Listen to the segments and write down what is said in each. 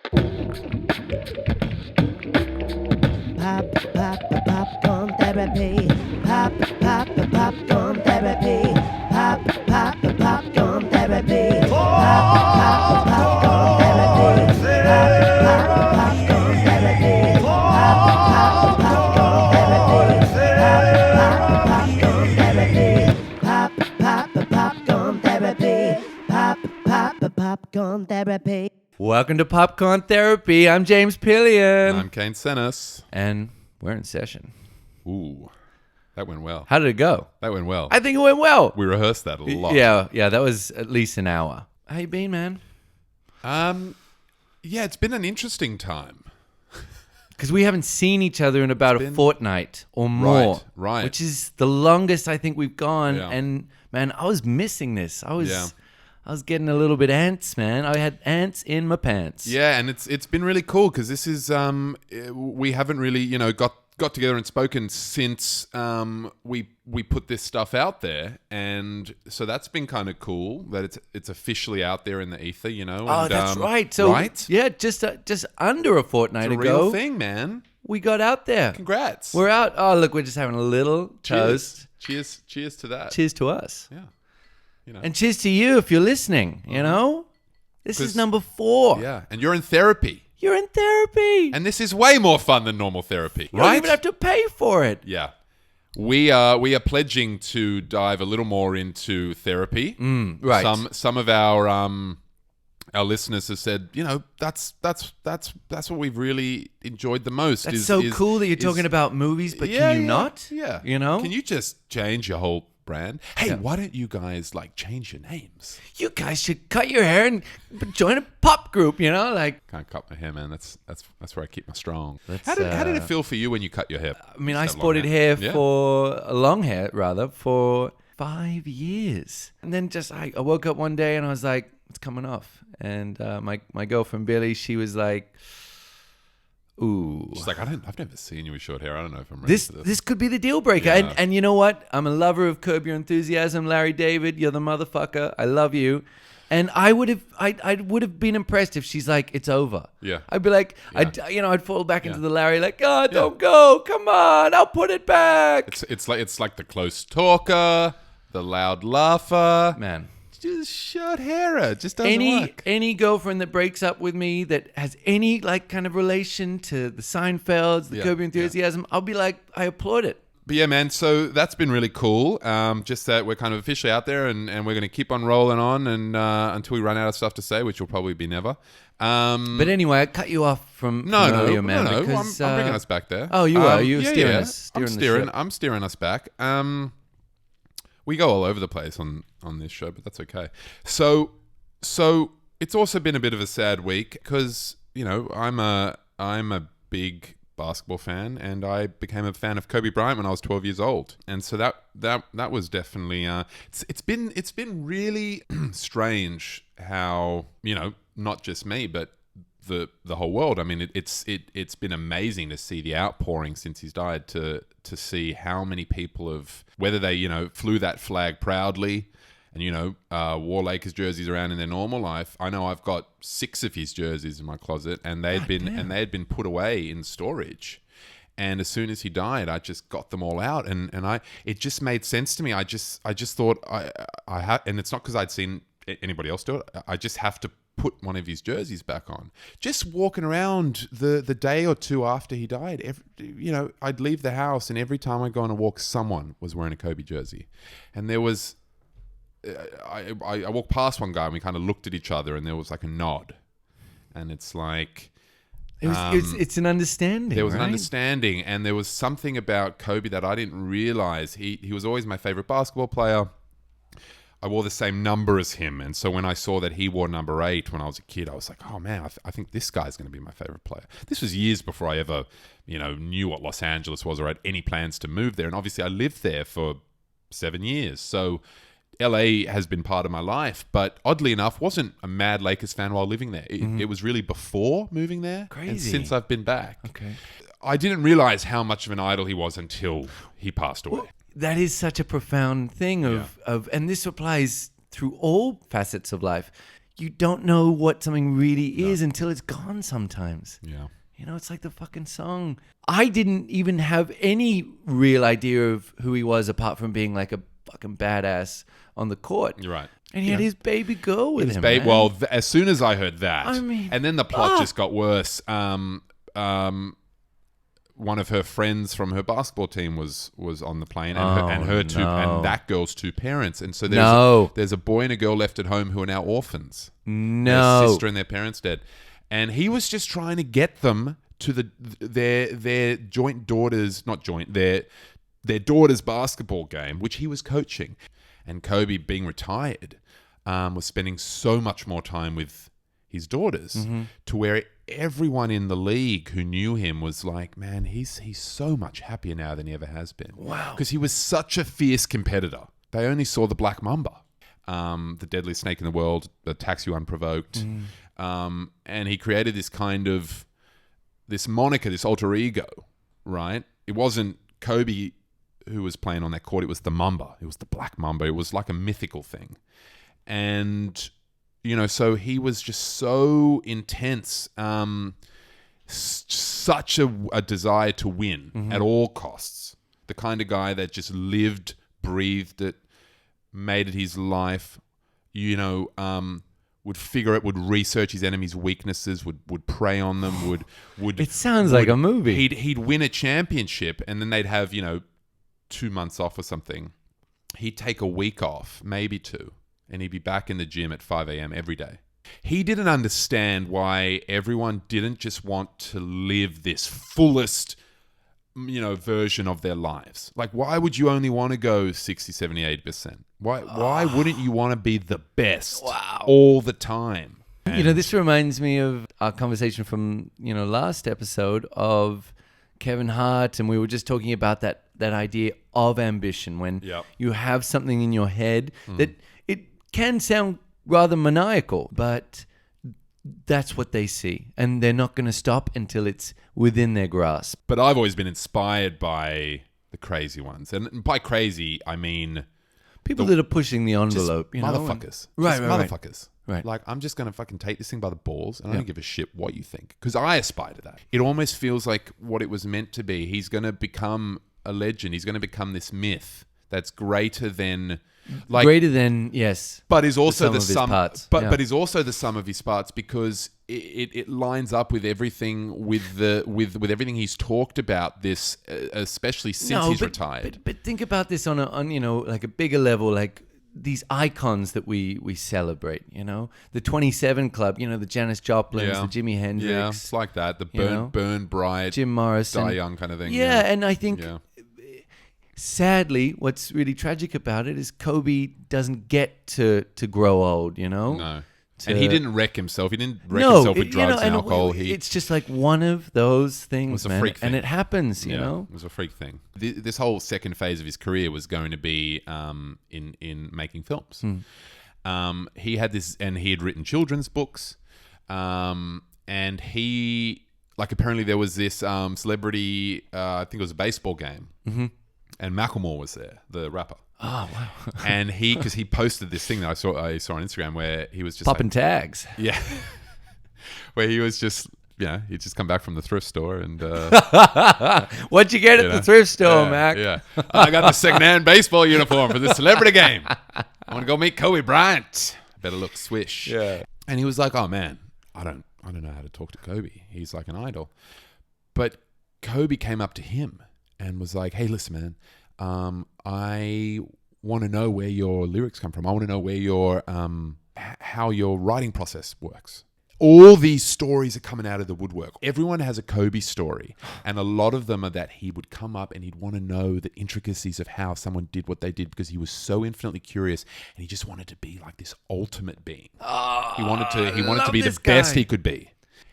Popcorn therapy. Popcorn therapy. Popcorn therapy. Popcorn therapy. Popcorn therapy. Welcome to Popcorn Therapy. I'm James Pillion. I'm Kane Senes. And we're in session. Ooh, that went well. How did it go? That went well. I think it went well. We rehearsed that a lot. Yeah, that was at least an hour. How you been, man? Yeah, it's been an interesting time. Because we haven't seen each other in about a fortnight or more. Right. Which is the longest I think we've gone. Yeah. And, man, I was missing this. I was getting a little bit ants, man. I had ants in my pants. Yeah, and it's been really cool because this is we haven't really got together and spoken since we put this stuff out there, and so that's been kind of cool that it's officially out there in the ether, Oh, that's right. So right? Yeah, just under a fortnight It's a ago, real thing, man. we got out there. Congrats. We're out. Oh, look, we're just having a little toast. Cheers to that. Cheers to us. Yeah. And cheers to you if you're listening, This is number 4. Yeah, and you're in therapy. You're in therapy. And this is way more fun than normal therapy, You right? don't even have to pay for it. Yeah. We are pledging to dive a little more into therapy. Right. Some of our listeners have said, that's what we've really enjoyed the most. That's so cool that you're talking about movies, but can you not? Yeah. Can you just change your whole brand? Hey, why don't you guys change your names? You guys should cut your hair and join a pop group, Can't cut my hair, man. That's where I keep my strong. How did it feel for you when you cut your hair? I mean, I sported hair for long hair for 5 years, and then I woke up one day and I was like, it's coming off. And my girlfriend Billy, she was like, ooh. She's like, I've never seen you with short hair. I don't know if I'm ready for this. This could be the deal breaker. Yeah. And you know what? I'm a lover of Curb Your Enthusiasm, Larry David. You're the motherfucker. I love you. And I would have been impressed if she's like, it's over. Yeah. I'd be like, Yeah. I'd fall back into the Larry, like, don't go. Come on, I'll put it back. It's like the close talker, the loud laugher. Man. Just short hairer. Just doesn't work. Any girlfriend that breaks up with me that has any kind of relation to the Seinfelds, the Curb Your Enthusiasm, I'll be like, I applaud it. But yeah, man, so that's been really cool. Just that we're kind of officially out there and we're going to keep on rolling on and until we run out of stuff to say, which will probably be never. But anyway, I cut you off from earlier, man. No. Because, I'm bringing us back there. Oh, you are? You were steering yeah. us? I'm steering us back. We go all over the place on this show, but that's okay. So it's also been a bit of a sad week because I'm a big basketball fan, and I became a fan of Kobe Bryant when I was 12 years old, and so that was definitely it's been really strange how not just me but the whole world. I mean, it's been amazing to see the outpouring since he's died, to see how many people have, whether they flew that flag proudly and wore Lakers jerseys around in their normal life. I know I've got 6 of his jerseys in my closet, and they had been put away in storage. And as soon as he died, I just got them all out, and it just made sense to me. I just thought I had, and it's not because I'd seen anybody else do it. I just have to put one of his jerseys back on. Just walking around the day or two after he died, I'd leave the house, and every time I go on a walk, someone was wearing a Kobe jersey, and there was. I walked past one guy, and we kind of looked at each other, and there was a nod, and it's like. It's an understanding. There was an right? understanding, and there was something about Kobe that I didn't realize. He was always my favorite basketball player. I wore the same number as him, and so when I saw that he wore number 8 when I was a kid, I was like, oh man, I think this guy's going to be my favorite player. This was years before I ever, knew what Los Angeles was or had any plans to move there, and obviously I lived there for 7 years, so LA has been part of my life, but oddly enough, wasn't a mad Lakers fan while living there. It was really before moving there. Crazy. And since I've been back. Okay. I didn't realize how much of an idol he was until he passed away. Well, that is such a profound thing and this applies through all facets of life. you don't know what something really is until it's gone sometimes. Yeah. You know, it's like the fucking song. I didn't even have any real idea of who he was apart from being like a fucking badass on the court. You're right. And he had his baby girl with him. Man. Well, as soon as I heard that, I mean, and then the plot just got worse. One of her friends from her basketball team was on the plane, and that girl's two parents, and so there's a boy and a girl left at home who are now orphans. No, their sister and their parents dead, and he was just trying to get them to their joint daughters, their daughter's basketball game, which he was coaching, and Kobe, being retired, was spending so much more time with his daughters to where everyone in the league who knew him was like, man, he's so much happier now than he ever has been. Wow. Because he was such a fierce competitor. They only saw the Black Mamba, the deadliest snake in the world, attacks you unprovoked. And he created this moniker, this alter ego, right? It wasn't Kobe who was playing on that court. It was the Mamba. It was the Black Mamba. It was like a mythical thing. And so he was just so intense, such a desire to win at all costs. The kind of guy that just lived, breathed it, made it his life, would figure it, would research his enemies' weaknesses, would prey on them, would. It sounds like a movie. He'd win a championship and then they'd have, 2 months off or something. He'd take a week off, maybe 2. And he'd be back in the gym at 5 a.m. every day. He didn't understand why everyone didn't just want to live this fullest, version of their lives. Like, why would you only want to go 60, 70, 80%? Why wouldn't you want to be the best all the time? This reminds me of our conversation from, last episode of Kevin Hart. And we were just talking about that idea of ambition when you have something in your head that can sound rather maniacal, but that's what they see. And they're not going to stop until it's within their grasp. But I've always been inspired by the crazy ones. And by crazy, I mean... people that are pushing the envelope. Motherfuckers. Right. Motherfuckers. Right. Like, I'm just going to fucking take this thing by the balls and I don't give a shit what you think. Because I aspire to that. It almost feels like what it was meant to be. He's going to become a legend. He's going to become this myth that's greater than... yes, but is also the sum of his parts. But is also the sum of his parts because it lines up with everything with everything he's talked about this, especially since he's retired. But think about this on like a bigger level, like these icons that we celebrate. The 27 Club, the Janis Joplins, the Jimi Hendrix. Yeah, it's like that. The Burn Bright, Jim Morrison, Die Young kind of thing. Yeah, and I think. Yeah. Sadly, what's really tragic about it is Kobe doesn't get to grow old, No. And he didn't wreck himself. He didn't wreck himself with drugs and alcohol. It's just like one of those things, it was a man. freak thing. And it happens, you know? It was a freak thing. This whole second phase of his career was going to be in making films. He had this, and he had written children's books. And he, apparently there was this celebrity, I think it was a baseball game. And Macklemore was there, the rapper. Oh, wow. And because he posted this thing that I saw on Instagram where he was just popping tags. Yeah. Where he was just, he'd just come back from the thrift store and... What'd you get at the thrift store, Mac? Yeah. I got the secondhand baseball uniform for the celebrity game. I want to go meet Kobe Bryant. Better look swish. Yeah. And he was like, oh, man, I don't know how to talk to Kobe. He's like an idol. But Kobe came up to him and was like, hey, listen, man, I want to know where your lyrics come from. I want to know where your how your writing process works. All these stories are coming out of the woodwork. Everyone has a Kobe story, and a lot of them are that he would come up and he'd want to know the intricacies of how someone did what they did because he was so infinitely curious, and he just wanted to be like this ultimate being. He wanted to be the best he could be.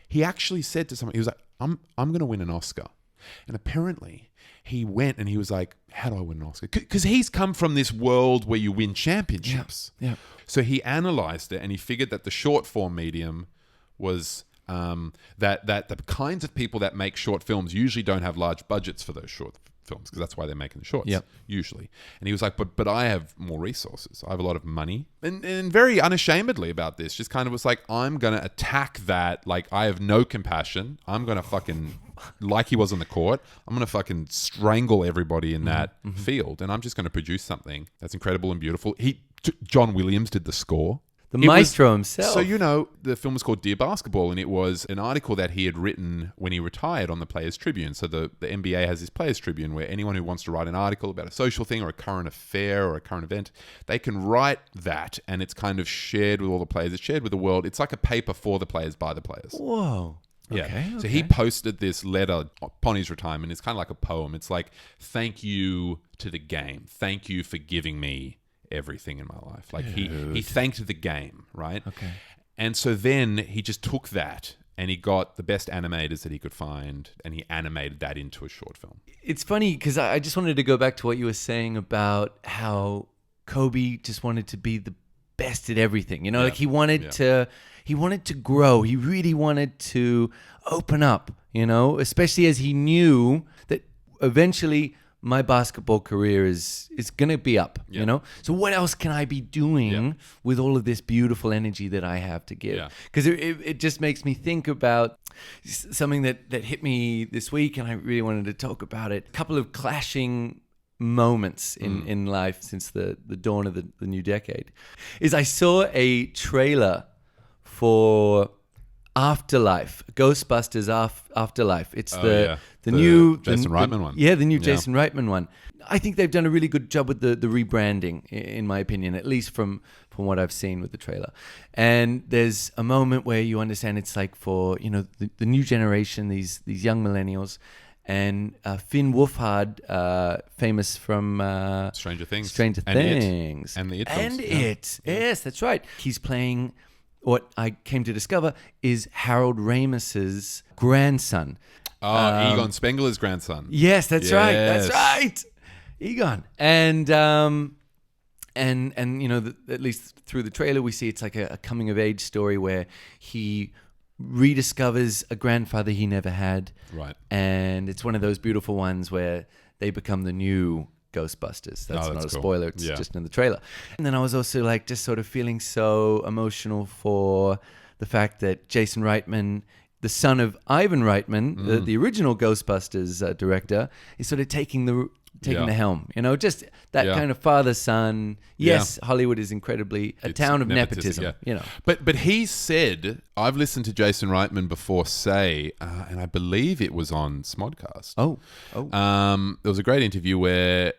He actually said to someone, he was like, I'm going to win an Oscar. And apparently he went and he was like, how do I win an Oscar? Because he's come from this world where you win championships. Yeah. So he analyzed it and he figured that the short form medium was that the kinds of people that make short films usually don't have large budgets for those short films because that's why they're making the shorts Yep. usually. And he was like, but I have more resources. I have a lot of money. And very unashamedly about this, just kind of was like, I'm going to attack that. Like, I have no compassion. I'm going to fucking, like he was on the court, I'm going to fucking strangle everybody in that field. And I'm just going to produce something that's incredible and beautiful. John Williams did the score. The maestro himself. So, you know, the film was called Dear Basketball, and it was an article that he had written when he retired on the Players Tribune. So the NBA has this Players Tribune where anyone who wants to write an article about a social thing or a current affair or a current event, they can write that, and it's kind of shared with all the players. It's shared with the world. It's like a paper for the players by the players. Whoa. Yeah. Okay, So he posted this letter upon his retirement. It's kind of like a poem. It's like, thank you to the game. Thank you for giving me everything in my life. Like he thanked the game, right? Okay. And so then he just took that and he got the best animators that he could find and he animated that into a short film. It's funny because I just wanted to go back to what you were saying about how Kobe just wanted to be the best at everything. You know, like he wanted to grow. He really wanted to open up, you know, especially as he knew that eventually my basketball career is going to be up, you know? So what else can I be doing with all of this beautiful energy that I have to give? Because it just makes me think about something that hit me this week, and I really wanted to talk about it. A couple of clashing moments in life since the dawn of the new decade is I saw a trailer for Afterlife, Ghostbusters Afterlife. It's the new Jason Reitman one. Yeah, the new Jason Reitman one. I think they've done a really good job with the rebranding, in my opinion, at least from what I've seen with the trailer. And there's a moment where you understand it's like for, you know, the new generation, these young millennials. And Finn Wolfhard, famous from Stranger Things. And the It films. It. Yes, that's right. He's playing what I came to discover is Harold Ramis's grandson. Egon Spengler's grandson. Yes, that's right. Yes. That's right. Egon. And you know, at least through the trailer, we see it's like a coming of age story where he rediscovers a grandfather he never had. Right. And it's one of those beautiful ones where they become the new Ghostbusters. That's not a spoiler. It's just in the trailer. And then I was also like just sort of feeling so emotional for the fact that Jason Reitman, the son of Ivan Reitman, the original Ghostbusters director, is sort of taking the helm. You know, just that kind of father-son. Yes, Hollywood is incredibly a town of nepotism. You know, but he said, I've listened to Jason Reitman before say, and I believe it was on Smodcast. There was a great interview where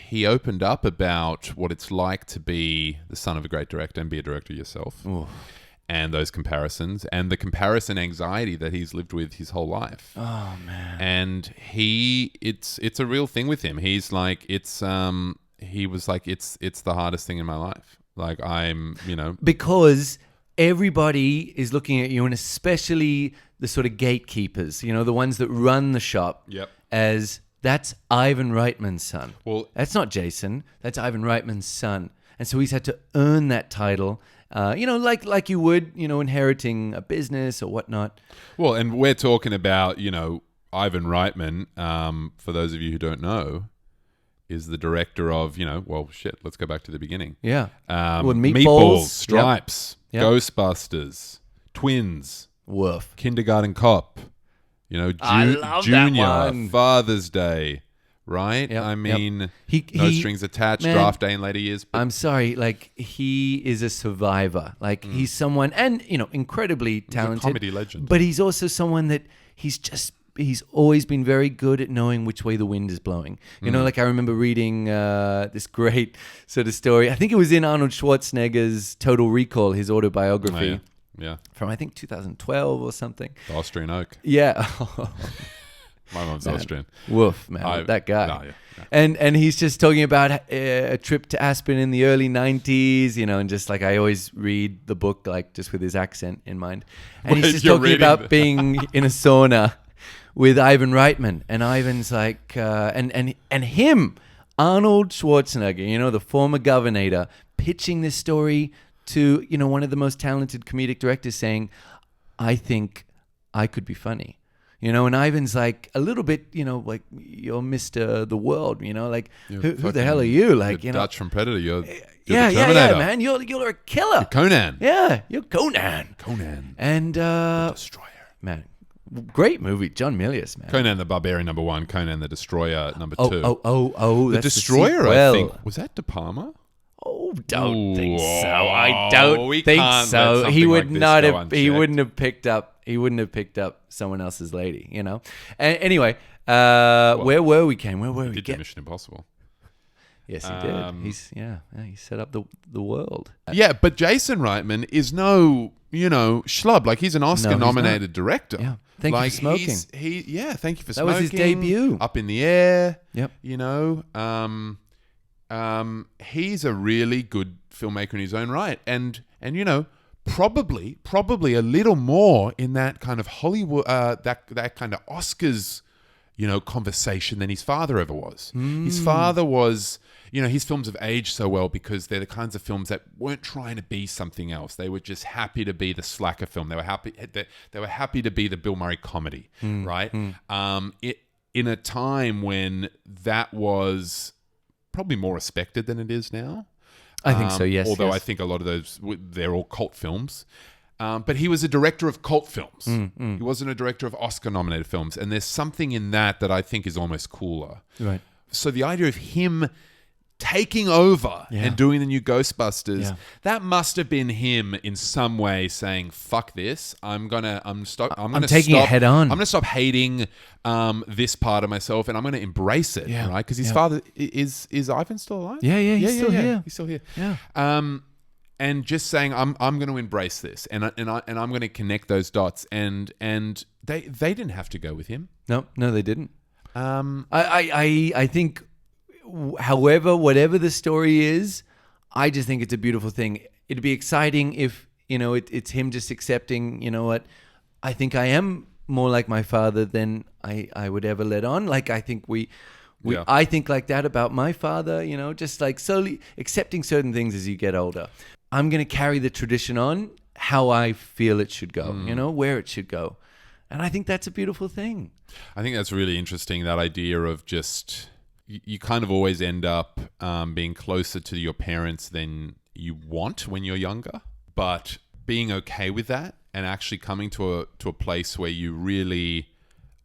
he opened up about what it's like to be the son of a great director and be a director yourself. Ooh. And those comparisons and the comparison anxiety that he's lived with his whole life. Oh man. And it's a real thing with him. He's like, he was like, it's the hardest thing in my life. Like I'm, you know, because everybody is looking at you, and especially the sort of gatekeepers, you know, the ones that run the shop as that's Ivan Reitman's son. Well, that's not Jason. That's Ivan Reitman's son. And so he's had to earn that title. You know, like you would, you know, inheriting a business or whatnot. Well, and we're talking about, you know, Ivan Reitman, for those of you who don't know, is the director of, you know, well, shit, let's go back to the beginning. Yeah. Meatballs, Stripes, Ghostbusters, Twins, Woof, Kindergarten Cop, you know, Junior, Father's Day. Right? Yep, I mean, No Strings Attached, man, Draft Day in later years. But I'm sorry, like, he is a survivor. Like, he's someone, and, you know, incredibly talented. He's a comedy legend. But he's also someone that he's always been very good at knowing which way the wind is blowing. You know, like I remember reading this great sort of story. I think it was in Arnold Schwarzenegger's Total Recall, his autobiography. Oh, yeah. From, I think, 2012 or something. The Austrian Oak. Yeah. My mom's Austrian. Woof, man, that guy. And he's just talking about a trip to Aspen in the early 90s, you know, and just like I always read the book like just with his accent in mind. And he's just talking about being in a sauna with Ivan Reitman. And Ivan's like, and him, Arnold Schwarzenegger, you know, the former governor, pitching this story to, you know, one of the most talented comedic directors saying, I think I could be funny. You know, and Ivan's like a little bit, you know, like you're Mr. the World, you know, like who the hell are you? Like, you know, Dutch from Predator. You're yeah, the Terminator. man. You're a killer. You're Conan. Yeah, you're Conan. And The Destroyer. man, great movie, John Milius, man. Conan the Barbarian #1, Conan the Destroyer #2. Oh, the that's Destroyer, the I think. Was that De Palma? Oh, don't think so. Oh, I don't we think can't so. let He something would like this not go have. He unchecked. wouldn't have picked up. He wouldn't have picked up someone else's lady. You know. Anyway, where were we, Ken? Where were we? Did do Mission Impossible. Yes, he did. He set up the world. Yeah, but Jason Reitman is no, schlub. Like, he's an Oscar-nominated director. Yeah. Thank you for smoking. Thank you for That smoking. was his debut. Up in the Air. Yep. He's a really good filmmaker in his own right, and probably a little more in that kind of Hollywood, that kind of Oscars, conversation than his father ever was. His father was, his films have aged so well because they're the kinds of films that weren't trying to be something else. They were just happy to be the slacker film. They were happy to be the Bill Murray comedy, right? In a time when that was probably more respected than it is now. I think so, yes. Although yes. I think a lot of those, they're all cult films. But he was a director of cult films. He wasn't a director of Oscar-nominated films. And there's something in that I think is almost cooler. Right. So the idea of him taking over and doing the new Ghostbusters, that must have been him in some way saying, "Fuck this! I'm taking it head on. I'm gonna stop hating this part of myself, and I'm gonna embrace it." Yeah. Right? Because his father is Ivan still alive? Yeah, he's still here. He's still here. Yeah. And just saying, I'm going to embrace this, and I'm going to connect those dots, and they didn't have to go with him. No, they didn't. I think, however, whatever the story is, I just think it's a beautiful thing. It'd be exciting if it's him just accepting. You know what? I think I am more like my father than I would ever let on. Like, I think I think like that about my father. Just like slowly accepting certain things as you get older. I'm going to carry the tradition on how I feel it should go, where it should go. And I think that's a beautiful thing. I think that's really interesting, that idea of just, you kind of always end up being closer to your parents than you want when you're younger, but being okay with that and actually coming to a place where you really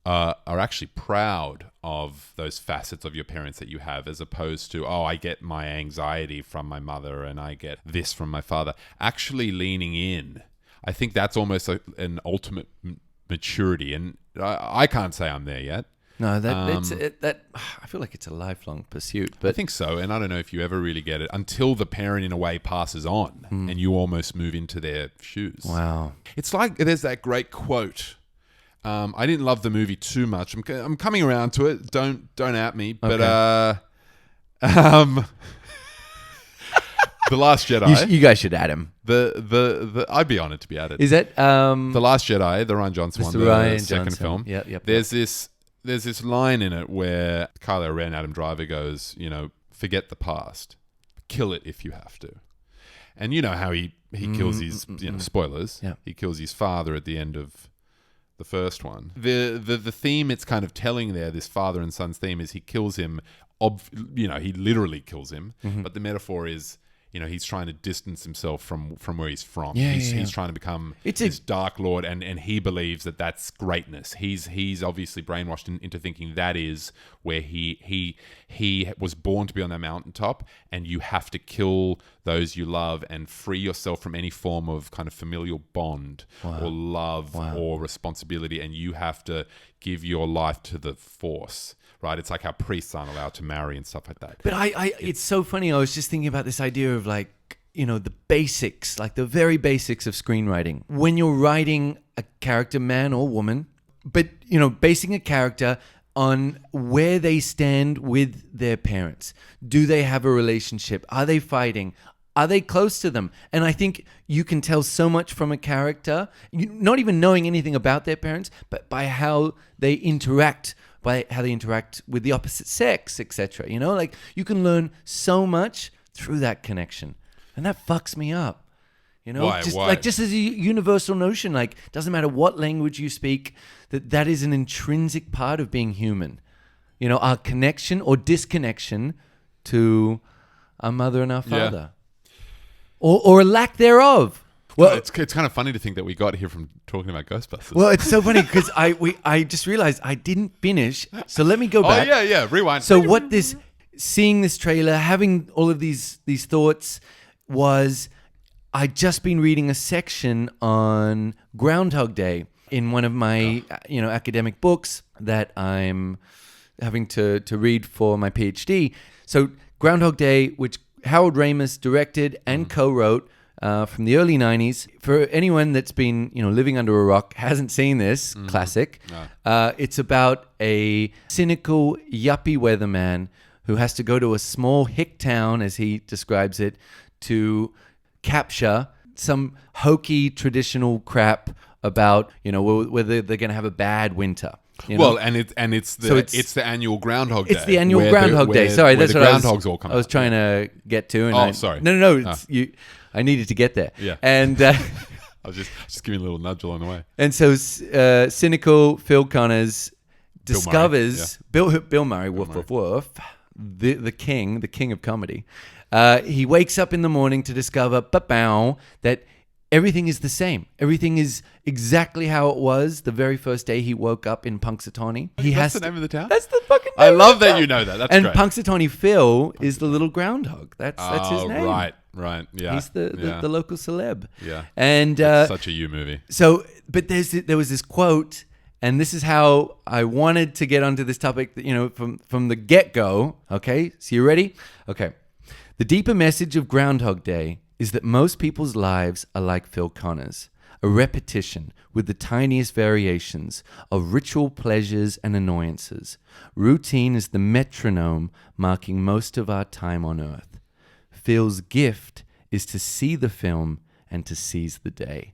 are actually proud of those facets of your parents that you have, as opposed to, I get my anxiety from my mother and I get this from my father. Actually leaning in, I think that's almost an ultimate maturity, and I can't say I'm there yet. No, that I feel like it's a lifelong pursuit. But I think so, and I don't know if you ever really get it until the parent, in a way, passes on, and you almost move into their shoes. Wow, it's like there's that great quote. I didn't love the movie too much. I'm coming around to it. Don't at me. But The Last Jedi. You guys should add him. The I'd be honored to be added. Is that The Last Jedi, the Ryan Johnson one, the second Johnson. film? Yep. There's this line in it where Kylo Ren, Adam Driver, goes, forget the past, kill it if you have to. And you know how he kills his spoilers. Yeah. He kills his father at the end of the first one. The theme it's kind of telling there, this father and son's theme, is he kills him. He literally kills him. But the metaphor is, he's trying to distance himself from where he's from. He's trying to become this dark lord, and he believes that that's greatness. He's obviously brainwashed into thinking that is where he was born to be on that mountaintop, and you have to kill those you love and free yourself from any form of kind of familial bond or love or responsibility, and you have to give your life to the Force. Right, it's like how priests aren't allowed to marry and stuff like that. But it's so funny. I was just thinking about this idea of the basics, like the very basics of screenwriting. When you're writing a character, man or woman, but basing a character on where they stand with their parents. Do they have a relationship? Are they fighting? Are they close to them? And I think you can tell so much from a character, not even knowing anything about their parents, but by how they interact. By how they interact with the opposite sex, etc. You can learn so much through that connection, and that fucks me up. You know, Why? just as a universal notion, like doesn't matter what language you speak, that is an intrinsic part of being human. You know, our connection or disconnection to our mother and our father, or a lack thereof. Well, it's kind of funny to think that we got here from talking about Ghostbusters. Well, it's so funny because I just realized I didn't finish. So let me go back. Oh yeah, rewind. So seeing this trailer, having all of these thoughts was, I'd just been reading a section on Groundhog Day in one of my academic books that I'm having to read for my PhD. So Groundhog Day, which Harold Ramis directed and co-wrote from the early 90s. For anyone that's been living under a rock, hasn't seen this classic, it's about a cynical yuppie weatherman who has to go to a small hick town, as he describes it, to capture some hokey traditional crap about whether they're going to have a bad winter. Well, it's the annual Groundhog Day. It's the annual Groundhog Day. Sorry, that's what groundhogs all come. I was trying to get to. And sorry. No. I needed to get there. Yeah. And I was just giving a little nudge along the way. And so cynical Phil Connors discovers Bill Murray, woof, the king of comedy. He wakes up in the morning to discover that everything is the same. Everything is exactly how it was the very first day he woke up in Punxsutawney. That's the name of the town? That's the fucking name I love of the that town. you know that. That's and great. Punxsutawney Phil is the little groundhog. That's his name. Right. Yeah. He's the local celeb. Yeah. And it's such a you movie. So, but there was this quote, and this is how I wanted to get onto this topic, from the get-go. Okay? So you ready? Okay. The deeper message of Groundhog Day is that most people's lives are like Phil Connors, a repetition with the tiniest variations of ritual pleasures and annoyances. Routine is the metronome marking most of our time on Earth. Phil's gift is to see the film and to seize the day.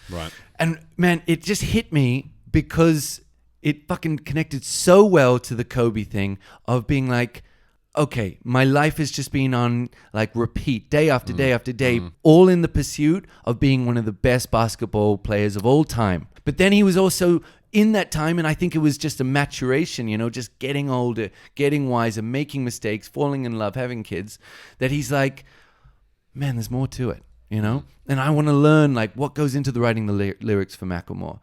Right. And man, it just hit me because it fucking connected so well to the Kobe thing of being like, okay, my life has just been on like repeat day after day after day, all in the pursuit of being one of the best basketball players of all time. But then he was also in that time, and I think it was just a maturation, just getting older, getting wiser, making mistakes, falling in love, having kids, that he's like, man, there's more to it. And I want to learn like what goes into the writing the lyrics for Macklemore,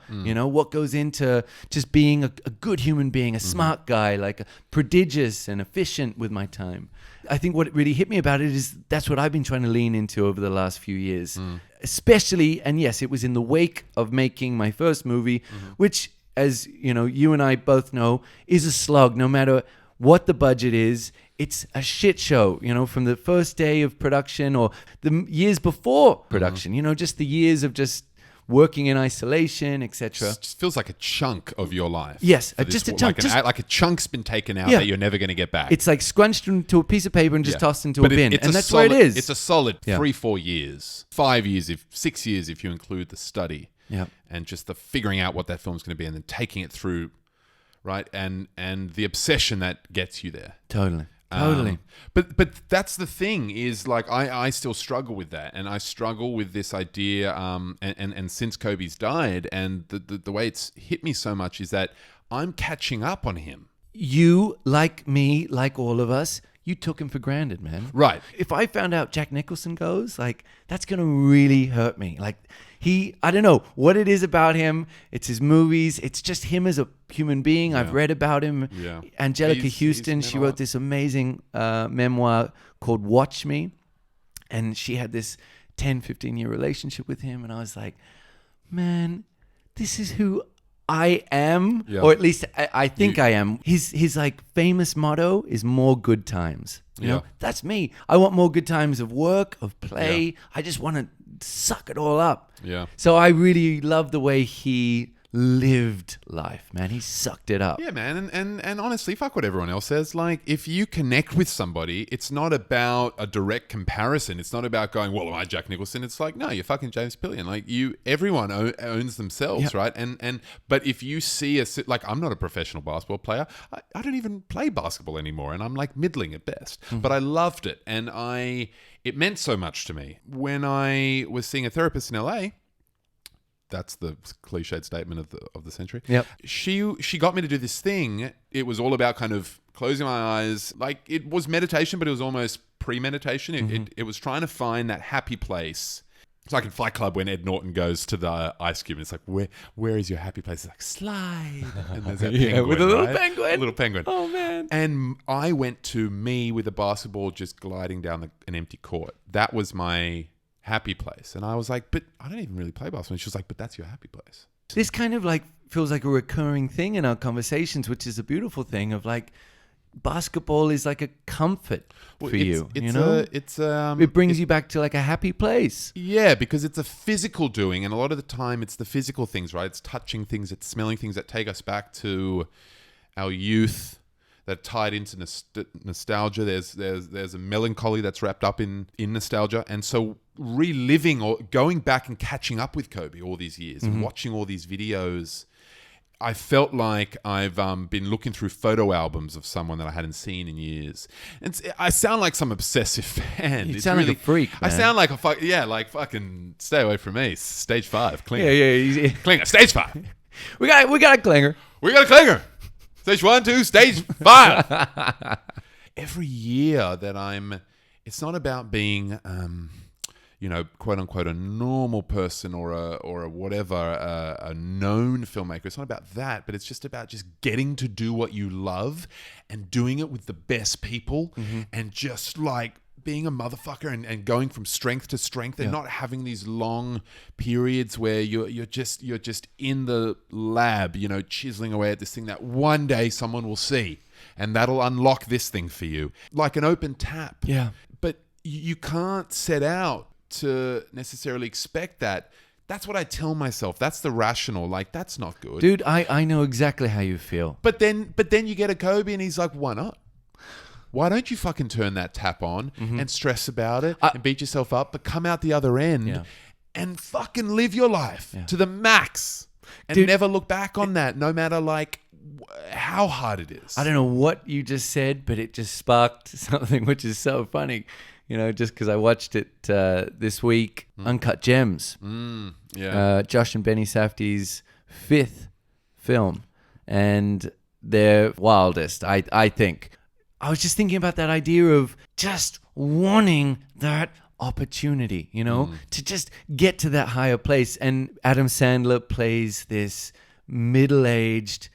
what goes into just being a good human being, a smart guy, like prodigious and efficient with my time. I think what really hit me about it is that's what I've been trying to lean into over the last few years, especially, and yes, it was in the wake of making my first movie, which, as you and I both know, is a slug. No matter what the budget is, it's a shit show, from the first day of production or the years before production, just the years of just working in isolation, etc. It just feels like a chunk of your life. Yes, just a chunk. Like a chunk's been taken out that you're never going to get back. It's like scrunched into a piece of paper and just tossed into a bin. And that's where it is. It's a solid 3-4 years, 5 years, 6 years if you include the study. Yeah. And just the figuring out what that film's going to be and then taking it through, right? And the obsession that gets you there. Totally. But that's the thing is like I still struggle with that, and I struggle with this idea and since Kobe's died, and the way it's hit me so much is that I'm catching up on him. You, like me, like all of us, you took him for granted, man. Right. If I found out Jack Nicholson goes, like, that's going to really hurt me. Like, I don't know what it is about him. It's his movies. It's just him as a human being. I've read about him. Yeah. Angelica Houston, she wrote this amazing memoir called Watch Me. And she had this 10, 15-year relationship with him. And I was like, man, this is who I am, or at least I think I am. His like famous motto is more good times. You know, that's me. I want more good times of work, of play. I just want to suck it all up. Yeah. So I really love the way he lived life, man. He sucked it up. Yeah, man. And honestly, fuck what everyone else says. Like, if you connect with somebody, it's not about a direct comparison. It's not about going, well, am I Jack Nicholson? It's like, no, you're fucking James Pillion. Like, everyone owns themselves, right? But if you see like, I'm not a professional basketball player. I don't even play basketball anymore, and I'm like middling at best. But I loved it, and it meant so much to me. When I was seeing a therapist in LA, that's the cliched statement of the century. Yep. She got me to do this thing. It was all about kind of closing my eyes. Like, it was meditation, but it was almost premeditation. It was trying to find that happy place. It's like in Fight Club when Ed Norton goes to the ice cube and it's like, where is your happy place? It's like, slide. And there's that penguin, with a little right? penguin. A little penguin. Oh, man. And I went to me with a basketball just gliding down an empty court. That was my happy place. And I was like, but I don't even really play basketball. And she was like, but that's your happy place. This kind of like feels like a recurring thing in our conversations, which is a beautiful thing of like, basketball is like a comfort for you, you know? It brings you back to like a happy place. Yeah, because it's a physical doing, and a lot of the time it's the physical things, right? It's touching things, it's smelling things that take us back to our youth, that tied into nostalgia. There's a melancholy that's wrapped up in nostalgia, and so reliving or going back and catching up with Kobe all these years and watching all these videos, I felt like I've been looking through photo albums of someone that I hadn't seen in years. And I sound like some obsessive fan. You sound like a freak, man. I sound like like fucking stay away from me. Stage 5, clinger. Yeah. Clinger, stage 5. We got a clinger. We got a clinger. Stage 1, 2, stage 5. Every year that it's not about being, quote unquote, a normal person or a whatever, a known filmmaker. It's not about that, but it's just about just getting to do what you love and doing it with the best people and just like being a motherfucker and going from strength to strength and not having these long periods where you're just in the lab, chiseling away at this thing that one day someone will see and that'll unlock this thing for you, like an open tap. Yeah. But you can't set out to necessarily expect that. That's what I tell myself. That's the rational. Like, that's not good. Dude, I know exactly how you feel. But then you get a Kobe and he's like, why not? Why don't you fucking turn that tap on and stress about it and beat yourself up, but come out the other end and fucking live your life to the max and never look back on that, no matter like how hard it is. I don't know what you just said, but it just sparked something which is so funny. Just because I watched it this week, Uncut Gems. Josh and Benny Safdie's 5th film. And their wildest, I think. I was just thinking about that idea of just wanting that opportunity, to just get to that higher place. And Adam Sandler plays this middle-aged,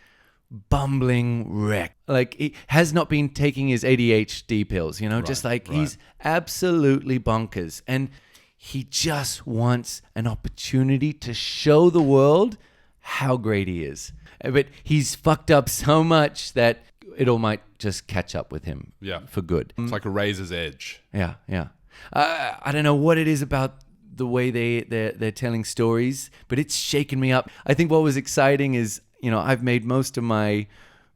bumbling wreck. Like, he has not been taking his ADHD pills, he's absolutely bonkers. And he just wants an opportunity to show the world how great he is. But he's fucked up so much that it all might just catch up with him for good. It's like a razor's edge. Yeah. I don't know what it is about the way they're telling stories, but it's shaken me up. I think what was exciting is, I've made most of my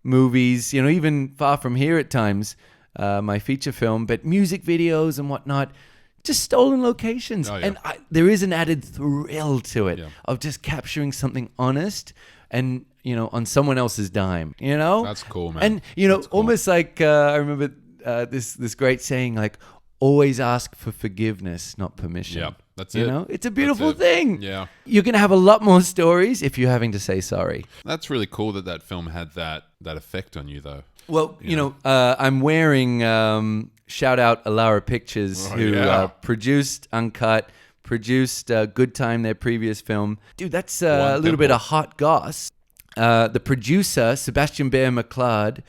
movies, even Far From Here at times, my feature film, but music videos and whatnot, just stolen locations. Oh, yeah. And there is an added thrill to it of just capturing something honest and, on someone else's dime, That's cool, man. And, almost like, I remember this great saying, like, always ask for forgiveness, not permission. Yeah, that's it. It's a beautiful thing. Yeah. You're going to have a lot more stories if you're having to say sorry. That's really cool that film had that effect on you, though. Well, I'm wearing, shout out Alara Pictures, who produced Uncut, produced Good Time, their previous film. Dude, that's a little bit of hot goss. The producer, Sebastian Bear McLeod,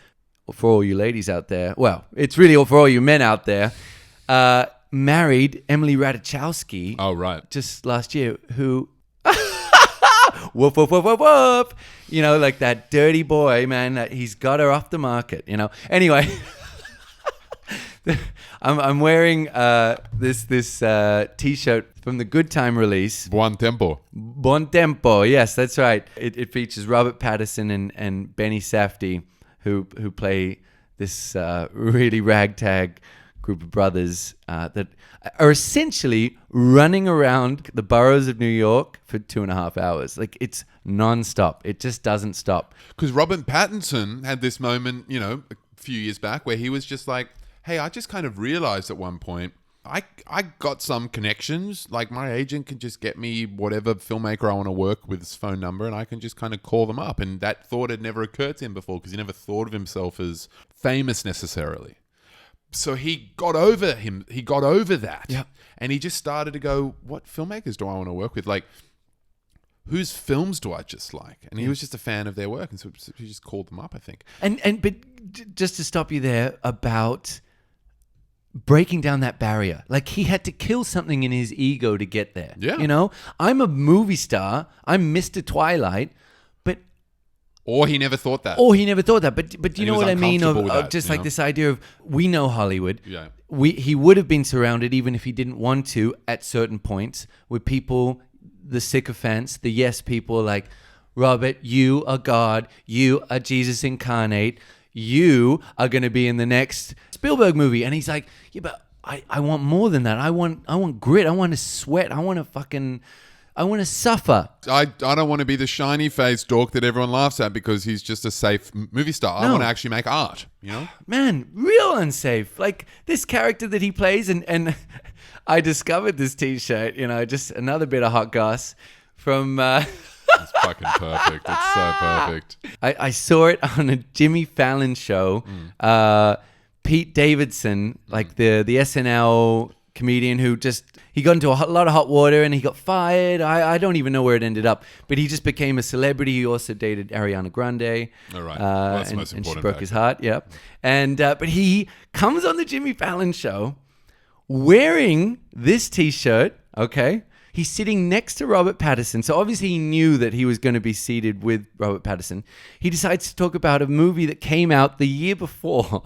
for all you ladies out there, well, it's really for all you men out there, married Emily Ratajkowski. Oh, right. Just last year, who... woof, woof, woof, woof, woof. Like that dirty boy, man, that he's got her off the market, Anyway, I'm wearing this T-shirt from the Good Time release. Buon tempo. Bon Tempo, yes, that's right. It features Robert Pattinson and Benny Safdie, who play this really ragtag group of brothers that are essentially running around the boroughs of New York for 2.5 hours. Like, it's non-stop. It just doesn't stop. Because Robert Pattinson had this moment, a few years back where he was just like, hey, I just kind of realized at one point, I got some connections. Like, my agent can just get me whatever filmmaker I want to work with his phone number, and I can just kind of call them up. And that thought had never occurred to him before because he never thought of himself as famous necessarily. So he got over that. Yeah. And he just started to go, what filmmakers do I want to work with? Like, whose films do I just like? And he was just a fan of their work. And so he just called them up, I think. But just to stop you there about breaking down that barrier. Like, he had to kill something in his ego to get there. Yeah. I'm a movie star. I'm Mr. Twilight. Or he never thought that. But you know what I mean? Of just like this idea of, we know Hollywood. Yeah. He would have been surrounded, even if he didn't want to, at certain points, with people, the sycophants, the yes people, like, Robert, you are God. You are Jesus incarnate. You are going to be in the next Spielberg movie. And he's like, yeah, but I want more than that. I want grit. I want to sweat. I want to suffer. I don't want to be the shiny-faced dork that everyone laughs at because he's just a safe movie star. No. I want to actually make art, Man, real unsafe. Like, this character that he plays, and I discovered this T-shirt, just another bit of hot goss from... It's fucking perfect. It's so perfect. I saw it on a Jimmy Fallon show. Pete Davidson, like the SNL comedian who he got into a lot of hot water and he got fired. I don't even know where it ended up, but he just became a celebrity. He also dated Ariana Grande. All right. Well, that's the most and she important broke fact. his heart. Yeah. And but he comes on the Jimmy Fallon show wearing this T-shirt. Okay. He's sitting next to Robert Pattinson. So obviously he knew that he was going to be seated with Robert Pattinson. He decides to talk about a movie that came out the year before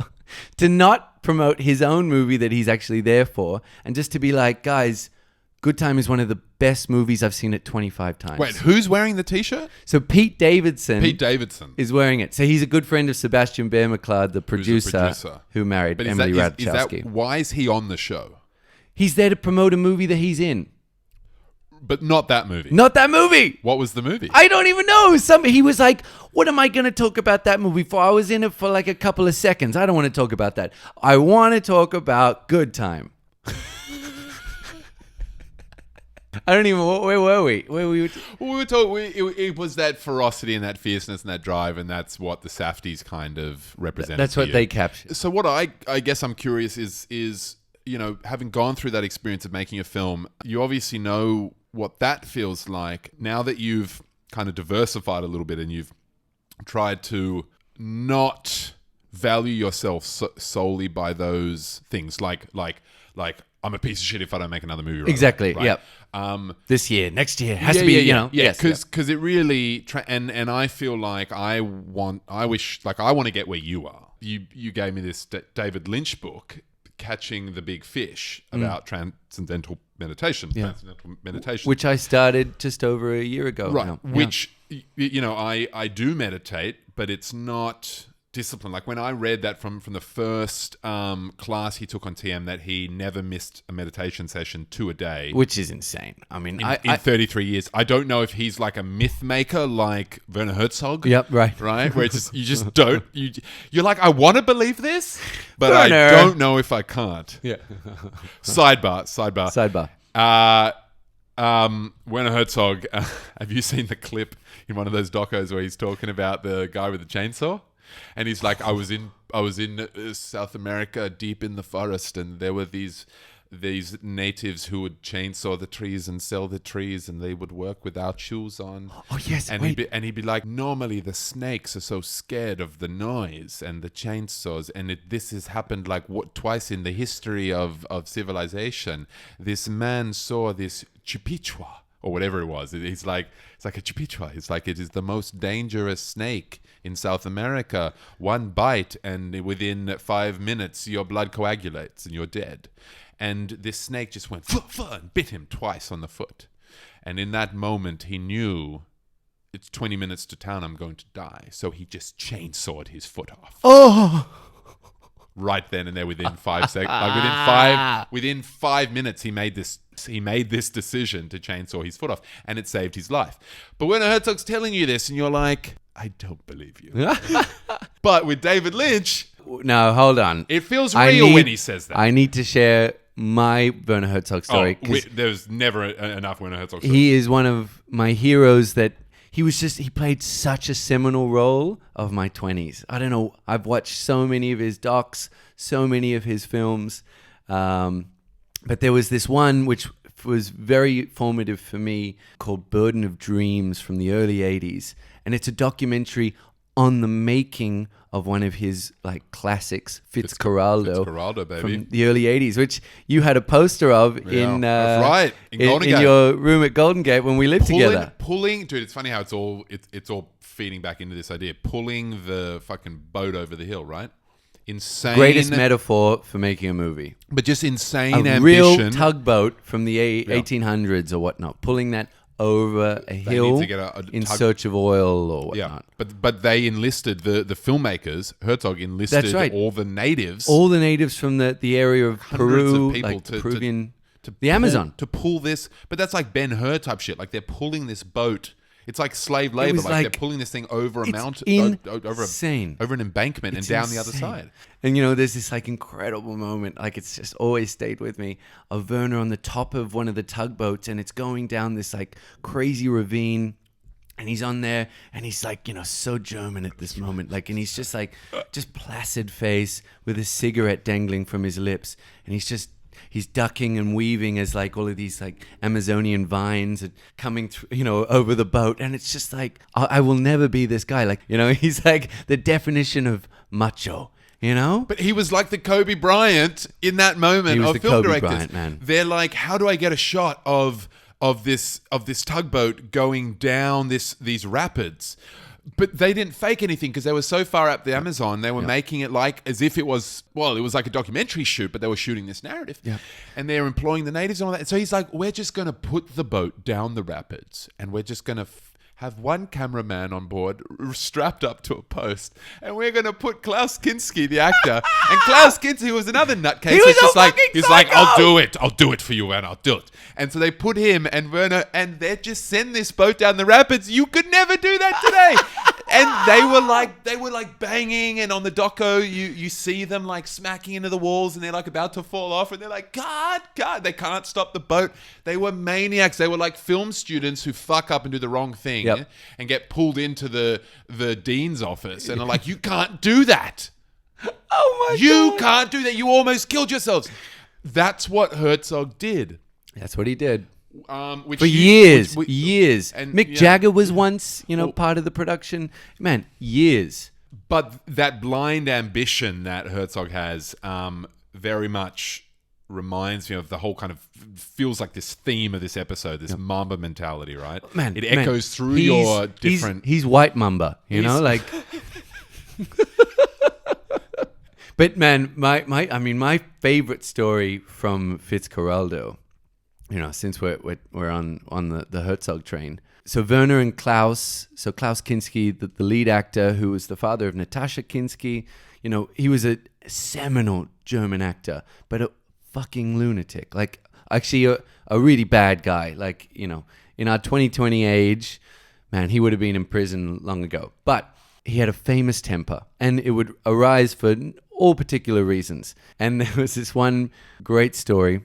to not promote his own movie that he's actually there for. And just to be like, guys, Good Time is one of the best movies. I've seen it 25 times. Wait, who's wearing the T-shirt? So Pete Davidson is wearing it. So he's a good friend of Sebastian Bear-McLeod, the producer who married Emily Ratajkowski. Why is he on the show? He's there to promote a movie that he's in. But not that movie. Not that movie. What was the movie? I don't even know. He was like, what am I going to talk about that movie for? I was in it for like a couple of seconds. I don't want to talk about that. I want to talk about Good Time. I don't even, where were we? We were talking, it was that ferocity and that fierceness and that drive, and that's what the Safdies kind of represented. That's what they captured. So what I guess I'm curious is, having gone through that experience of making a film, you obviously know what that feels like now that you've kind of diversified a little bit and you've tried to not value yourself solely by those things like I'm a piece of shit if I don't make another movie right exactly away, right? Yep. This year, next year has to be because it really and I feel like I want to get where you are. You gave me this David Lynch book, Catching the Big Fish, about transcendental meditation. Which I started just over a year ago. Right. Now. Which, I do meditate, but it's not discipline. Like when I read that from the first class he took on TM, that he never missed a meditation session 2 a day. Which is insane. I mean, in 33 years. I don't know if he's like a myth maker like Werner Herzog. Yep, right. Right? Where it's just, you just don't. You're like, I want to believe this, but Werner. I don't know if I can't. Yeah. Sidebar. Werner Herzog, have you seen the clip in one of those docos where he's talking about the guy with the chainsaw? And he's like, I was in South America, deep in the forest, and there were these natives who would chainsaw the trees and sell the trees, and they would work without shoes on. Oh yes, and he'd be like, normally the snakes are so scared of the noise and the chainsaws, and this has happened like twice in the history of civilization. This man saw this chupichua, or whatever it was. It's like a chupichua. It's like it is the most dangerous snake in South America. One bite and within 5 minutes your blood coagulates and you're dead. And this snake just went and bit him twice on the foot. And in that moment he knew, it's 20 minutes to town, I'm going to die. So he just chainsawed his foot off. Oh, Right then and there, within 5 seconds, like within 5 minutes, he made this decision to chainsaw his foot off, and it saved his life. But Werner Herzog's telling you this, and you're like, I don't believe you. But with David Lynch, no, hold on. it feels real when he says that. I need to share my Werner Herzog story. There's never enough Werner Herzog stories. He is one of my heroes that he played such a seminal role of my 20s. I don't know. I've watched so many of his docs, so many of his films. But there was this one which was very formative for me called Burden of Dreams from the early 80s. And it's a documentary on the making of one of his like classics, Fitzcarraldo, baby, from the early 80s, which you had a poster of in your room at Golden Gate when we lived together. Dude, it's funny how it's all feeding back into this idea. Pulling the fucking boat over the hill, right? Insane. Greatest metaphor for making a movie. But just insane a ambition. Real tugboat from the 1800s or whatnot, pulling that over a hill in search of oil or whatnot. Yeah, but they enlisted, the filmmakers, Herzog enlisted That's right. all the natives. All the natives from the area of Peru, of people like Peruvian, the Amazon. To pull this, but that's like Ben-Hur type shit. Like they're pulling this boat. It's like slave labor. Like they're pulling this thing over a mountain, over an embankment and down the other side. And there's this like incredible moment, like it's just always stayed with me, of Werner on the top of one of the tugboats, and it's going down this like crazy ravine. And he's on there, and he's like, so German at this moment. Like, and he's just like, just placid face with a cigarette dangling from his lips. And he's ducking and weaving as like all of these like Amazonian vines are coming through, over the boat. And it's just like, I will never be this guy. Like, he's like the definition of macho, But he was like the Kobe Bryant in that moment. He was of the film Kobe directors. Bryant, man. They're like, how do I get a shot of this tugboat going down these rapids? But they didn't fake anything because they were so far up the Amazon. They were making it like as if it was like a documentary shoot, but they were shooting this narrative. Yeah. And they're employing the natives and all that. And so he's like, we're just going to put the boat down the rapids and we're just going to have one cameraman on board strapped up to a post, and we're going to put Klaus Kinski, the actor. And Klaus Kinski was another nutcase. He's like, I'll do it for you, Werner, I'll do it. And so they put him and Werner, and they just send this boat down the rapids. You could never do that today. And they were like banging, and on the doco you see them like smacking into the walls, and they're like about to fall off, and they're like, God, they can't stop the boat. They were maniacs. They were like film students who fuck up and do the wrong thing and get pulled into the dean's office, and are like, you can't do that. Oh my God. You can't do that. You almost killed yourselves. That's what Herzog did. That's what he did. For years. And Mick Jagger was once, part of the production. Man, years. But that blind ambition that Herzog has very much reminds me of the whole kind of, feels like this theme of this episode, this Mamba mentality, right? Man, it echoes through your different... He's white Mamba, like... But man, my favorite story from Fitzcarraldo, since we're on the Herzog train. So Werner and Klaus Kinski, the lead actor who was the father of Natasha Kinski, he was a seminal German actor, but a fucking lunatic. Like, actually a really bad guy. Like, in our 2020 age, man, he would have been in prison long ago. But he had a famous temper, and it would arise for all particular reasons. And there was this one great story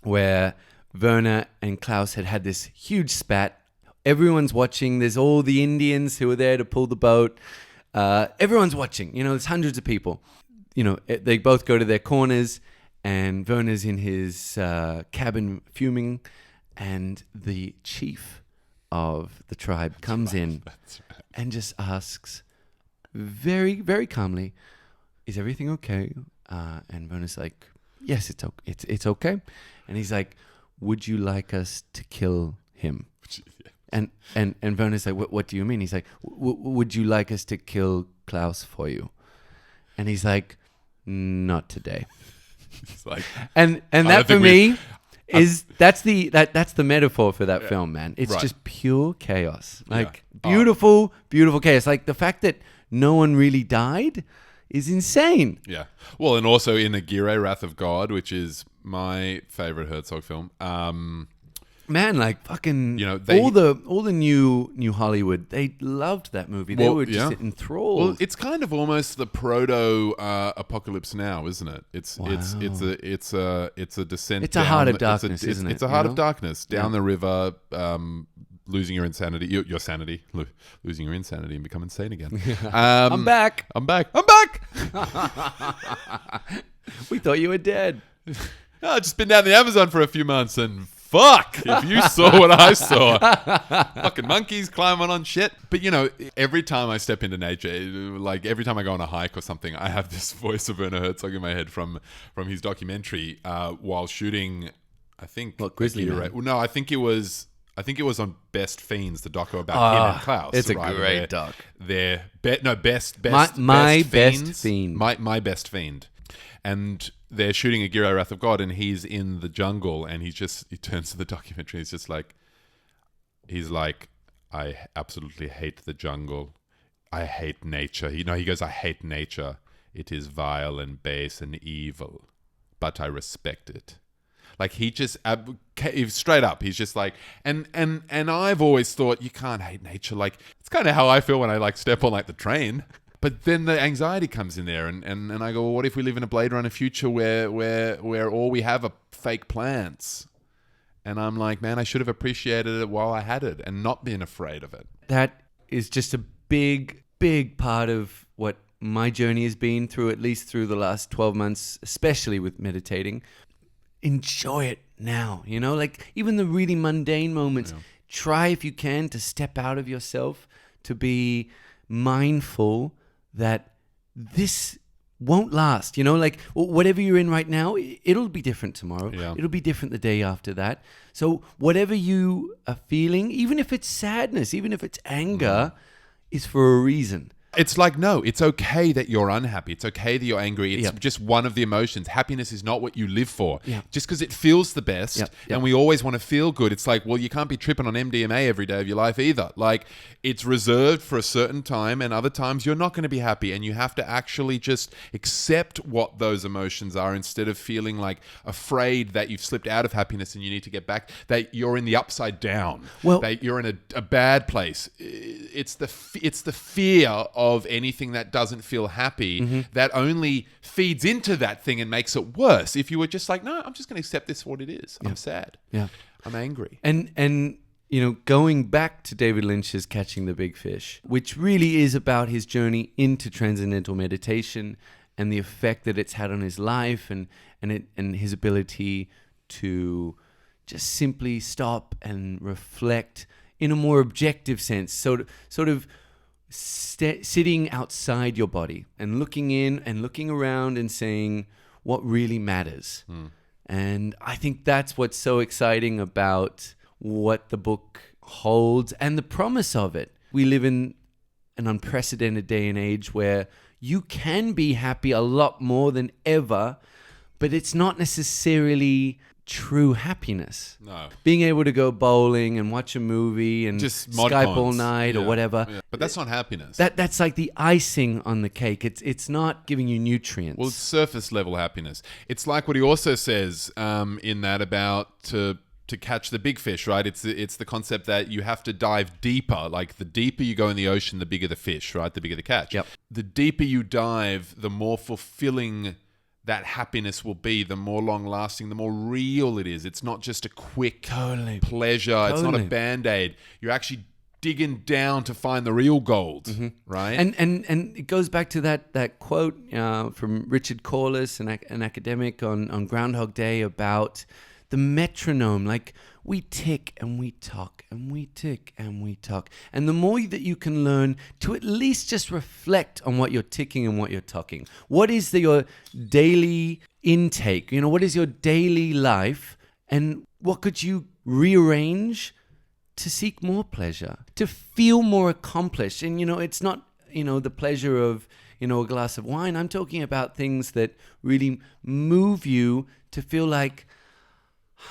where Werner and Klaus had this huge spat. Everyone's watching. There's all the Indians who are there to pull the boat. Everyone's watching. There's hundreds of people. They both go to their corners, and Werner's in his cabin fuming, and the chief of the tribe comes in and just asks very, very calmly, "Is everything okay?" And Werner's like, "Yes, it's okay. It's okay." And he's like, "Would you like us to kill him. And Werner's like, what do you mean? He's like, would you like us to kill Klaus for you? And he's like, not today. It's like, and that for me that's the metaphor for that film, man. It's Right. just pure chaos. Like beautiful chaos. Like the fact that no one really died is insane. Yeah. Well, and also in Aguirre, Wrath of God, which is my favorite Herzog film. Man, like fucking, You know, all the new Hollywood, they loved that movie. They Well, were just yeah. enthralled. Well, it's kind of almost the proto Apocalypse Now, isn't it? It's a descent. It's a down Heart of the- Darkness, isn't it? It's a Heart You of know? Darkness down the river, losing your insanity, your sanity, losing your insanity and become insane again. I'm back. I'm back. I'm back. We thought you were dead. I've just been down the Amazon for a few months and fuck, if you saw what I saw. Fucking monkeys climbing on shit. But you know, every time I step into nature, like every time I go on a hike or something, I have this voice of Werner Herzog in my head from his documentary while shooting, I think... What, Grizzly Man? Well, no, I think it was on Best Fiends, the doco about him and Klaus. It's a right? great doc. Best My Best Best Fiends. Fiend. My Best Fiend. And they're shooting Aguirre, Wrath of God, and he's in the jungle, and he turns to the documentary, he's like, I absolutely hate the jungle. I hate nature. He goes, I hate nature. It is vile and base and evil, but I respect it. Like he just straight up, he's just like, and I've always thought you can't hate nature. Like it's kind of how I feel when I like step on like the train. But then the anxiety comes in there, and I go, well, what if we live in a Blade Runner future where all we have are fake plants? And I'm like, man, I should have appreciated it while I had it and not been afraid of it. That is just a big part of what my journey has been through, at least through the last 12 months, especially with meditating. Enjoy it now, you know, like even the really mundane moments. Yeah. Try if you can to step out of yourself, to be mindful that this won't last, you know, like whatever you're in right now, it'll be different tomorrow. Yeah. It'll be different the day after that. So whatever you are feeling, even if it's sadness, even if it's anger, is for a reason. It's like, no, it's okay that you're unhappy. It's okay that you're angry. It's just one of the emotions. Happiness is not what you live for. Just because it feels the best and we always want to feel good. It's like, well, you can't be tripping on MDMA every day of your life either. Like it's reserved for a certain time and other times you're not going to be happy and you have to actually just accept what those emotions are instead of feeling like afraid that you've slipped out of happiness and you need to get back, that you're in the upside down, that you're in a bad place. It's the fear of anything that doesn't feel happy that only feeds into that thing and makes it worse. If you were just like, no, I'm just going to accept this for what it is. I'm sad. Yeah. I'm angry. And you know, going back to David Lynch's Catching the Big Fish, which really is about his journey into transcendental meditation and the effect that it's had on his life and his ability to just simply stop and reflect in a more objective sense. So sort of sitting outside your body and looking in and looking around and saying what really matters. And I think that's what's so exciting about what the book holds and the promise of it. We live in an unprecedented day and age where you can be happy a lot more than ever, but it's not necessarily true happiness. No. Being able to go bowling and watch a movie and just Skype all night or whatever. Yeah. But that's not happiness. That's like the icing on the cake. It's not giving you nutrients. Well, it's surface level happiness. It's like what he also says in that about to catch the big fish, right? It's the concept that you have to dive deeper. Like the deeper you go in the ocean, the bigger the fish, right? The bigger the catch. Yep. The deeper you dive, the more fulfilling that happiness will be, the more long-lasting, the more real it is. It's not just a quick pleasure. It's not a Band-Aid. You're actually digging down to find the real gold, right? And it goes back to that quote from Richard Corliss, an academic on Groundhog Day, about the metronome. Like we tick and we talk and we tick and we talk. And the more that you can learn to at least just reflect on what you're ticking and what you're talking. What is your daily intake? You know, what is your daily life? And what could you rearrange to seek more pleasure, to feel more accomplished. And, it's not, the pleasure of, a glass of wine. I'm talking about things that really move you to feel like,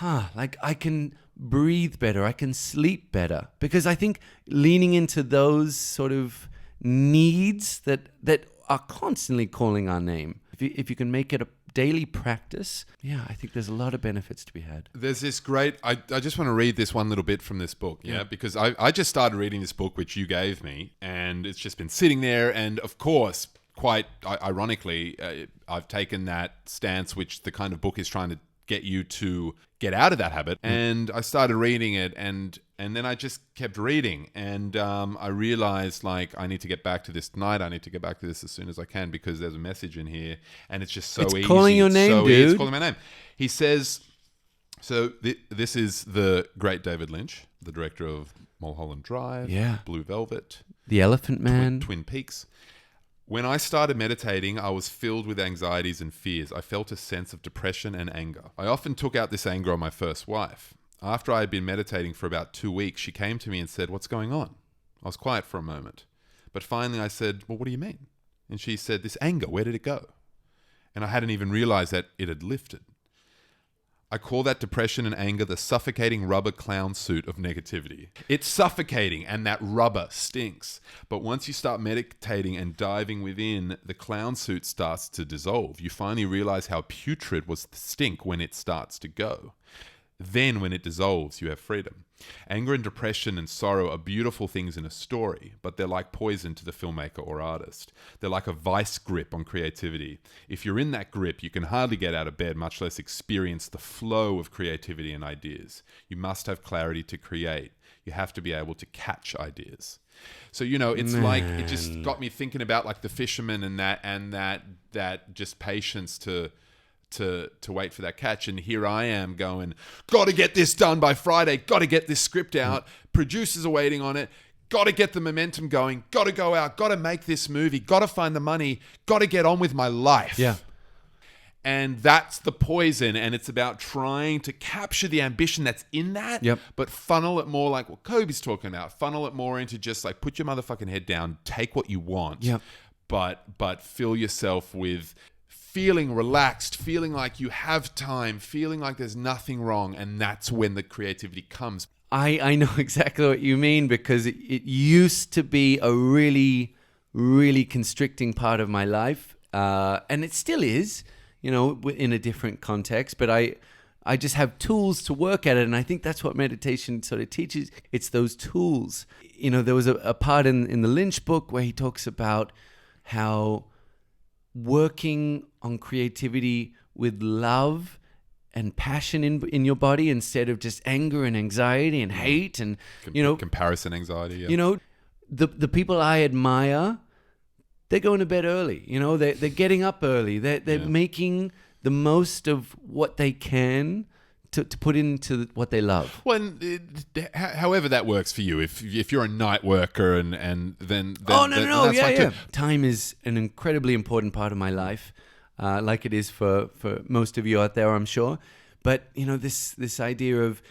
like I can breathe better, I can sleep better. Because I think leaning into those sort of needs that are constantly calling our name, if you can make it a daily practice, I think there's a lot of benefits to be had. There's this great, I just want to read this one little bit from this book, because I just started reading this book, which you gave me, and it's just been sitting there, and of course, quite ironically, I've taken that stance, which the kind of book is trying to get you to get out of that habit. And I started reading it, and then I just kept reading, and I realized, like, I need to get back to this tonight. I need to get back to this as soon as I can, because there's a message in here, and it's just so easy. It's calling your name, dude. It's calling my name. He says, so this is the great David Lynch, the director of Mulholland Drive, Blue Velvet, The Elephant Man, Twin Peaks. When I started meditating, I was filled with anxieties and fears. I felt a sense of depression and anger. I often took out this anger on my first wife. After I had been meditating for about 2 weeks, she came to me and said, "What's going on?" I was quiet for a moment. But finally I said, "Well, what do you mean?" And she said, "This anger, where did it go?" And I hadn't even realized that it had lifted. I call that depression and anger the suffocating rubber clown suit of negativity. It's suffocating, and that rubber stinks. But once you start meditating and diving within, the clown suit starts to dissolve. You finally realize how putrid was the stink when it starts to go. Then, when it dissolves, you have freedom. Anger and depression and sorrow are beautiful things in a story, but they're like poison to the filmmaker or artist. They're like a vice grip on creativity. If you're in that grip, you can hardly get out of bed, much less experience the flow of creativity and ideas. You must have clarity to create. You have to be able to catch ideas. So, it's like, it just got me thinking about like the fisherman and that just patience to wait for that catch. And here I am going, got to get this done by Friday, got to get this script out, producers are waiting on it, got to get the momentum going, got to go out, got to make this movie, got to find the money, got to get on with my life. Yeah. And that's the poison, and it's about trying to capture the ambition that's in that, but funnel it more like what Kobe's talking about, funnel it more into just like, put your motherfucking head down, take what you want, but fill yourself with feeling relaxed, feeling like you have time, feeling like there's nothing wrong, and that's when the creativity comes. I know exactly what you mean, because it used to be a really, really constricting part of my life, and it still is, in a different context, but I just have tools to work at it, and I think that's what meditation sort of teaches. It's those tools. There was a part in the Lynch book where he talks about how working on creativity with love and passion in your body instead of just anger and anxiety and hate and comparison anxiety. The people I admire, they're going to bed early. They're getting up early. They're making the most of what they can to put into what they love. Well, however that works for you. If you're a night worker and then no, that's fine too. Time is an incredibly important part of my life, like it is for most of you out there, I'm sure. But this idea of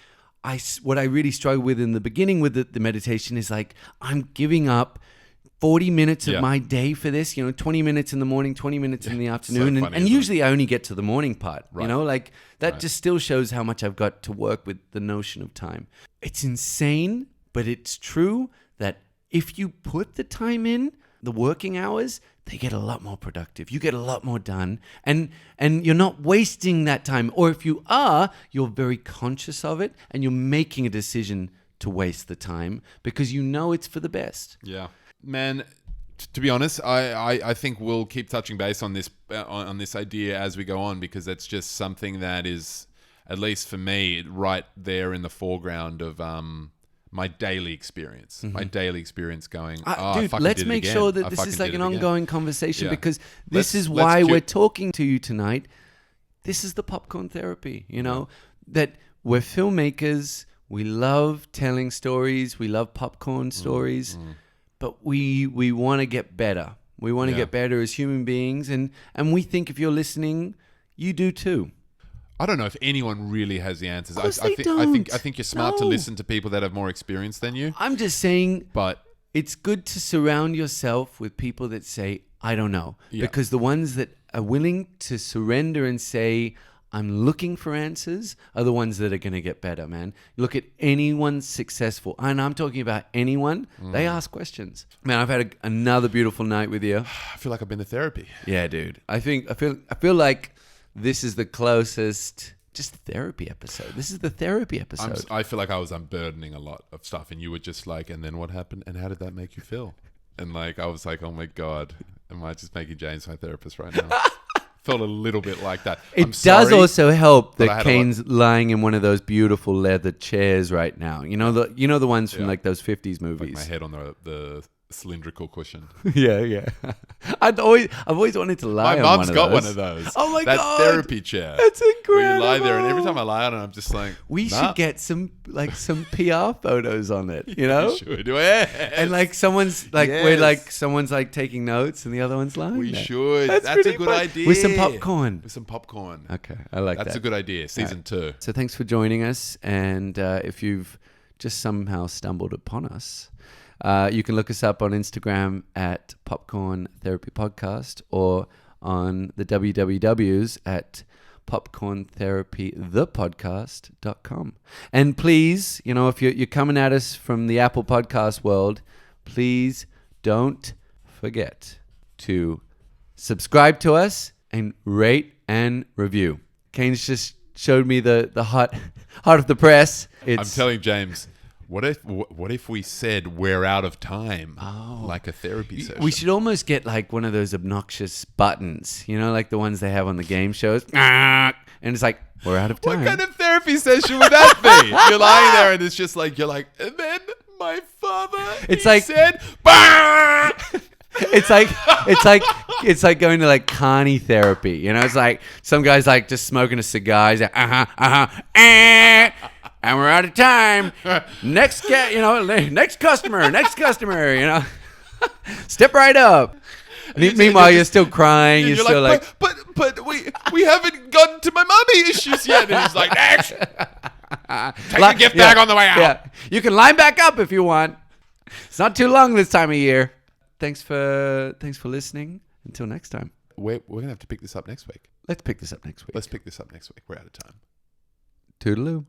what I really struggle with in the beginning with the meditation is like, I'm giving up 40 minutes of my day for this, 20 minutes in the morning, 20 minutes in the afternoon. So funny, and usually I only get to the morning part, Right. That just still shows how much I've got to work with the notion of time. It's insane, but it's true that if you put the time in, the working hours, they get a lot more productive. You get a lot more done, and you're not wasting that time. Or if you are, you're very conscious of it, and you're making a decision to waste the time because it's for the best. Yeah. Man, to be honest, I think we'll keep touching base on this idea as we go on, because that's just something that is, at least for me, right there in the foreground of my daily experience. Mm-hmm. My daily experience going, dude, let's make sure that this is like an ongoing conversation, because this is why we're talking to you tonight. This is the popcorn therapy, that we're filmmakers. We love telling stories. We love popcorn stories. But we want to get better. We want to get better as human beings. And we think if you're listening, you do too. I don't know if anyone really has the answers. course I they think don't. you're smart to No. listen to people that have more experience than you. I'm just saying But it's good to surround yourself with people that say, I don't know. Yeah. Because the ones that are willing to surrender and say, I'm looking for answers, are the ones that are going to get better, man. Look at anyone successful, and I'm talking about anyone, they ask questions. Man, I've had another beautiful night with you. I feel like I've been to therapy. Yeah, dude. I feel like this is the closest, just therapy episode. This is the therapy episode. I feel like I was unburdening a lot of stuff, and you were just like, and then what happened, and how did that make you feel? And like, I was like, oh my God, am I just making James my therapist right now? Felt a little bit like that. It I'm does sorry, also help but I that had Kane's lying in one of those beautiful leather chairs right now. You know the ones from Yeah. like those 50s like my movies. head on the cylindrical cushion. yeah. I've always wanted to lie My on mum's one got of one those. of those. Oh my that God. therapy chair. That's Where incredible. you lie there, and every time I lie on it, I'm just like, We nah. should get some PR photos on it, you know? We should. Yeah. And like someone's like we're Yes. like someone's like taking notes and the other one's lying We there. should. That's a pretty good fun. idea. With some popcorn. With some popcorn. Okay, I like That's that. a good idea. Season 2. So thanks for joining us. And if you've just somehow stumbled upon us, you can look us up on Instagram at Popcorn Therapy Podcast or on the WWWs at popcorntherapythepodcast.com. And please, if you're coming at us from the Apple Podcast world, please don't forget to subscribe to us and rate and review. Kane's just showed me the heart of the press. I'm telling James, what if we said we're out of time, like a therapy session? We should almost get like one of those obnoxious buttons, like the ones they have on the game shows. And it's like, we're out of time. What kind of therapy session would that be? You're lying there and it's just like, you're like, and then my father, It's he like- said, bah! It's like going to like carny therapy. It's like some guy's like just smoking a cigar. He's like, and we're out of time. Next customer. Step right up. Meanwhile, you're still crying. You're still like, but we haven't gotten to my mommy issues yet. And he's like, next, take the gift bag on the way out. Yeah, you can line back up if you want. It's not too long this time of year. Thanks for listening. Until next time. We're gonna have to pick this up next week. Let's pick this up next week. Let's pick this up next week. We're out of time. Toodaloo.